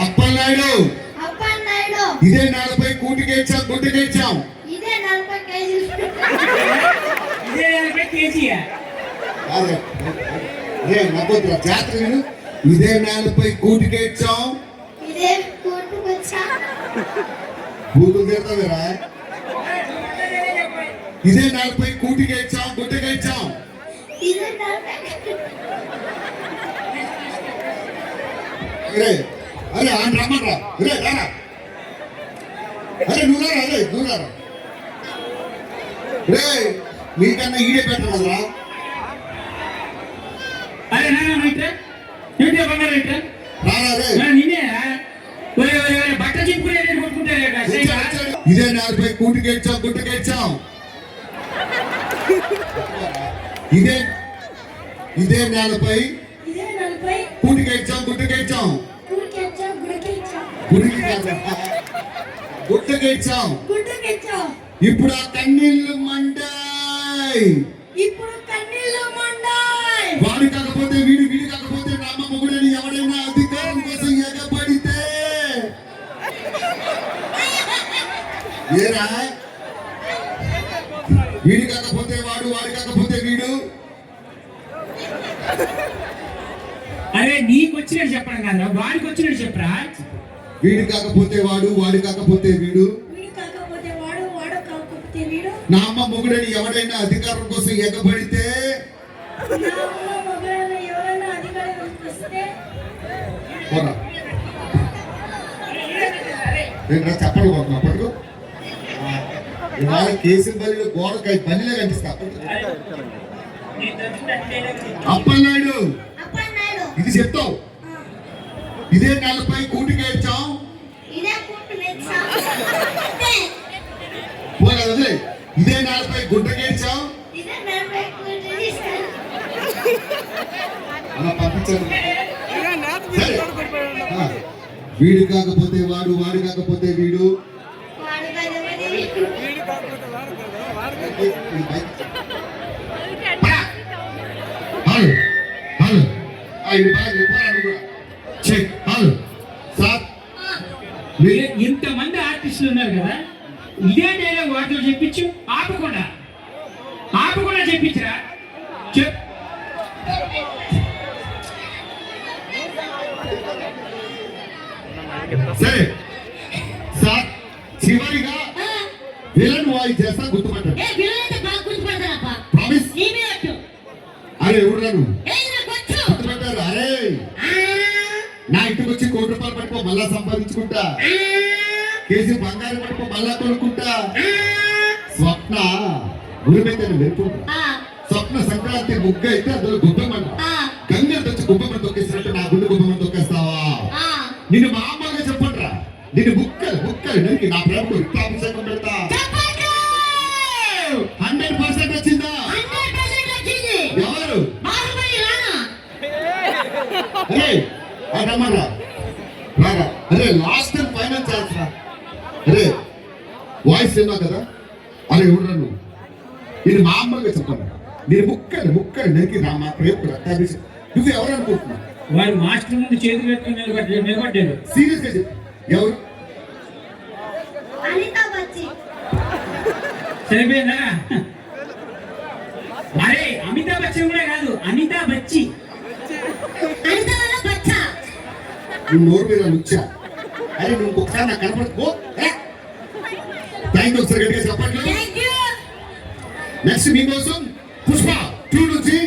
అప్పలనాయుడు ఇదే 40 కూటికి ఇచ్చాం గుడ్డుకి ఇచ్చాం. ఇదే 40 కేజీలు. ఇదే 40 కేజీయా? జాతర ఇదే 40 కూటికి ఇచ్చాం. ఇదే కూటుకు వచ్చా. బూతులు తిడతావేరా? ఇదే 40 కూటికి ఇచ్చాం గుడ్డుకి ఇచ్చాం. ఇదే 40. అరే ఆయన రమ్మరా. అరే రారా. అరే నువ్వు రారా. అరే నువ్వు రారా. రే మీకన్నా ఈడే పెట్టరు కదరా. అరే బట్ట చింపుకునే కొట్టుకుంటారు. ఇదే 40 కూటికి ఇచ్చాం గుడ్డుకి ఇచ్చాం. ఇదే 40 కూటికి ఇచ్చాం గుడ్డుకి ఇచ్చాం. గుడ్డుకి ఇచ్చాం. ఇప్పుడు ఆ కన్నీళ్లు మండాయి. వాడు కాకపోతే వీడు వీడు కాకపోతే రామ మొగుడని ఎవడైనా అధికారం కోసం ఎగబడితే ఏరా వీడు కాకపోతే వాడు వాడు కాకపోతే వీడు. అరే నీకు వచ్చినట్టు చెప్పడం కదా, వాడికి వచ్చినట్టు చెప్పరా. వీడు కాకపోతే వాడు వాడు కాకపోతే వీడు. నా అమ్మ మొగుడని ఎవడైనా అధికారం కోసం ఎగబడితే చెప్పండి అప్పటికు కేసుల బలిలో గోడకాయ బలిలో కనిపిస్తా. అప్పలనాయుడు ఇది చెప్తావు. ఇదే 40 కూటికి ఇచ్చాం. ఇదే 40 గుడ్డకి ఇచ్చాం. అలా పంపించారు. వీడు కాకపోతే వాడు వాడు కాకపోతే వీడు. ఇంతమంది ఆర్టిస్టులు ఉన్నారు కదా, ఇదే డైలాగ్ వాటిలో చెప్పించు. ఆపకుండా చెప్పించరా. సరే సార్ చివరిగా విలన్ వాయిస్ చేస్తా గుర్తుపట్టారు. అరే ఎవరు గుర్తుపెట్టారు. అరే నా ఇంటికి వచ్చి ₹1 రూపాయలు పట్టుకో మళ్ళా సంపాదించుకుంటా. కేజీ బంగారం పట్టుకో మళ్ళా కొనుక్కుంటా. స్వప్న గురిమైతే వెళ్ళుకుంటా. స్వప్న సంక్రాంతి ముగ్గు అయితే అందులో గుబ్బెమ్మంట. గంగలు తెచ్చి గుబ్బెమ్మని తొక్కేసినట్టు నా గుండె గుబ్బెమ్మని తొక్కేస్తావా? నిన్ను మా అమ్మగా చెప్పండిరా. నిన్ను ముక్కలు నరికి నా ప్రేమకు అభిషేకం పెడతా. 100% వచ్చిందా? ఎవరు రమ్మరా రాగా. అరే లాస్ట్ టైం ఫైనల్ ఛాన్స్ రా. అరే వాయిస్ విన్నావు కదా. అరే ఎవరు నువ్వు? నేను మా అమ్మగా చెప్పండి. నేను ముక్కలు నరికి నా మా ప్రేమకు రక్తాభిషేకం. నువ్వు ఎవరు అనుకుంటున్నావు? వాడు మాస్టర్ ముందు చేతులు పెట్టుకుని నిలబడ్డాడు. సీరియస్ గా చెప్పు. ఎవరు? సరిపోయిందా? అరే అమితాబ్ బచ్చన్ కూడా కాదు, అనితా బచ్చి. నువ్వు నోరు మీద వచ్చా. అరే నువ్వు ఒకసారి నాకు కనపడుకో. థ్యాంక్ యూ ఒకసారి గట్టిగా చెప్పండి. నెక్స్ట్ మీకోసం పుష్ప 2 నుంచి